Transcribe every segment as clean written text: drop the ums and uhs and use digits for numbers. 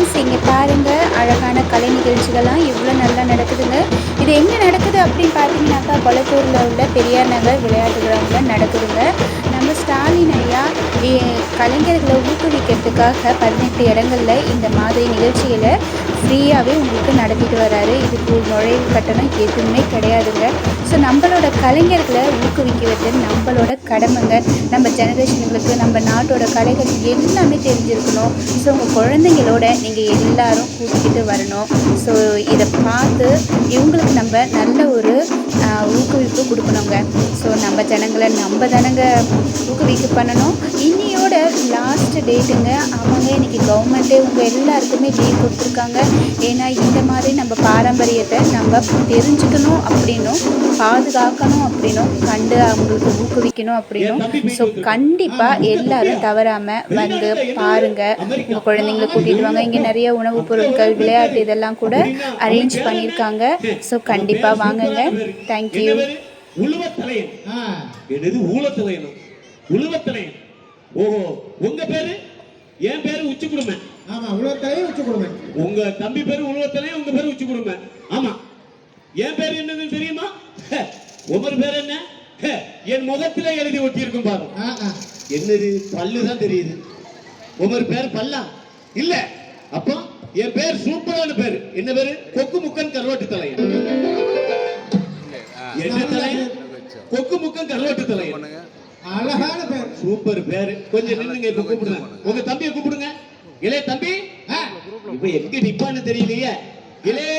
Friends, இங்கே பாருங்கள், அழகான கலை நிகழ்ச்சிகள்லாம் எவ்வளோ நல்லா நடக்குதுங்க. இது எங்கே நடக்குது அப்படின்னு பார்த்தீங்கன்னாக்கா, கொளத்தூரில் உள்ள பெரியார் நகர் விளையாட்டு கிரவுண்டில் நடக்குதுங்க. நம்ம ஸ்டாலின் ஐயா கலைஞர்களை ஊக்குவிக்கிறதுக்காக 18 இடங்களில் இந்த மாதிரி நிகழ்ச்சிகளை ஃப்ரீயாகவே உங்களுக்கு நடத்திட்டு வராரு. இதுக்கு நுழைவு கட்டணம் எதுவுமே கிடையாதுங்க. ஸோ நம்மளோட கலைஞர்களை ஊக்குவிக்கிறது நம்மளோட கடமைங்க. நம்ம ஜெனரேஷனுங்களுக்கு நம்ம நாட்டோட கலைகள் எல்லாமே தெரிஞ்சிருக்கணும். ஸோ உங்கள் குழந்தைங்களோட நீங்கள் எல்லாரும் கூட்டிக்கிட்டு வரணும். ஸோ இதை பார்த்து இவங்களுக்கு நம்ம நல்ல ஒரு ஊக்குவிப்பு கொடுக்கணுங்க. ஸோ நம்ம ஜனங்களை நம்ம தானங்க ஊக்குவிக்க பண்ணணும். இன்னையோட லாஸ்ட் டேட்டுங்க. அவங்க இன்றைக்கி கவர்மெண்ட்டே உங்கள் எல்லாருக்குமே லீவ் கொடுத்துருக்காங்க. ஏன்னா இந்த மாதிரி நம்ம பாரம்பரியத்தை நம்ம தெரிஞ்சுக்கணும் அப்படின்னும் பாதுகாக்கணும் அப்படின்னும் அவங்களுக்கு ஊக்குவிக்கணும் அப்படின்னும். ஸோ கண்டிப்பாக எல்லாரும் தவறாமல் வந்து பாருங்கள். உங்கள் குழந்தைங்களை கூட்டிகிட்டு வாங்க. இங்கே நிறைய உணவுப் பொருட்கள், விளையாட்டு இதெல்லாம் கூட அரேஞ்ச் பண்ணியிருக்காங்க. ஸோ கண்டிப்பாக வாங்குங்க. தேங்க்யூ. ஓஹோ, உங்க பேரு? என் பேரு உச்சி குடுமை. ஆமா, உலகத்திலேயே உச்சி குடுமை. உங்க தம்பி பேரு உலகத்திலேயே, உங்க பேரு உச்சி குடுமை. ஆமா, என் பேரு என்னன்னு தெரியுமா? உமர் பேர் என்ன? என் முகத்திலே எழுதி ஒட்டி இருக்கும் பாரு. என்னது? பல்லுதான் தெரியுது. உமர் பேர் பல்லா இல்ல. அப்போ என் பேர் சூப்பரான பேரு. என்ன பேரு? கொக்கு முக்கன் கருவாட்டு தலையன். என்ன தலையன்? கொக்கு முக்கன் கருவாட்டு தலையன். அழகான பேர், சூப்பர் பேரு. கொஞ்சம் நின்னுங்க, இப்ப கூப்பிடுங்க. உங்க தம்பியை கூப்பிடுங்க. இளைய தம்பி இப்ப எங்க நிப்பான்னு தெரியலையே. இளைய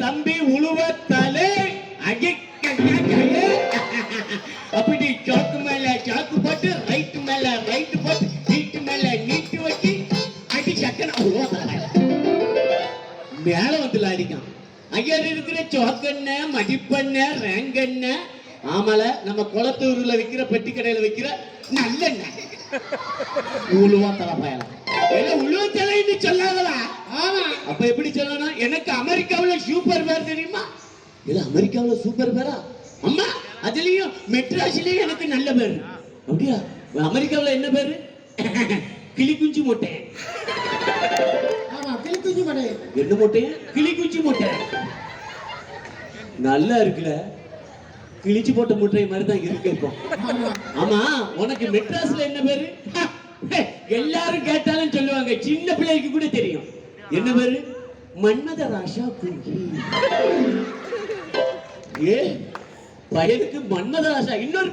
தம்பி உழுவத்தாலே அப்படி சாக்கு மேல சாக்கு போட்டு ரைட்டு மேல ரைட்டு போட்டு நீட்டு மேல நீட்டு வச்சு அடி சக்கன மேல வந்து அடிக்கான். அங்க இருக்கிற சோக்கண்ண மதிப்பெண்ண ரேங்கண்ண. ஆமால, நம்ம குளத்தூர்ல விக்கிற பெட்டி கடையில விக்கிற நல்லெண்ணெய் உழுவா தலைப்பாயலாம். உழுவ தலைன்னு சொல்லாங்களா? ஆமா. அப்ப எப்படி சொல்லணும்? எனக்கு அமெரிக்காவுல சூப்பர் பேர் தெரியுமா? இல்ல, அமெரிக்காவுல சூப்பர் பேரா? அம்மா, அதுலயும் மெட்ராஸ்லயும் எனக்கு நல்ல பேரு. அப்படியா? அமெரிக்காவுல என்ன பேரு? கிளி குஞ்சு மொட்டை. ஆமா, கிளி குஞ்சு மொட்டை. என்ன மொட்டையா? கிளி குஞ்சு மொட்டை. நல்லா இருக்குல்ல? கிழிச்சு போட்ட முட்டை மாதிரி தான் இருக்கு. ஆமா, உனக்கு மெட்ராஸ்ல என்ன பேரு? எல்லாரும் கேட்டாலும் சொல்லுவாங்க, சின்ன பிள்ளைக்கு கூட தெரியும். என்ன பேரு? மன்மத ராஷா குங்கி. ஏ பையனுக்கு மன்மத ராஷா. இன்னொரு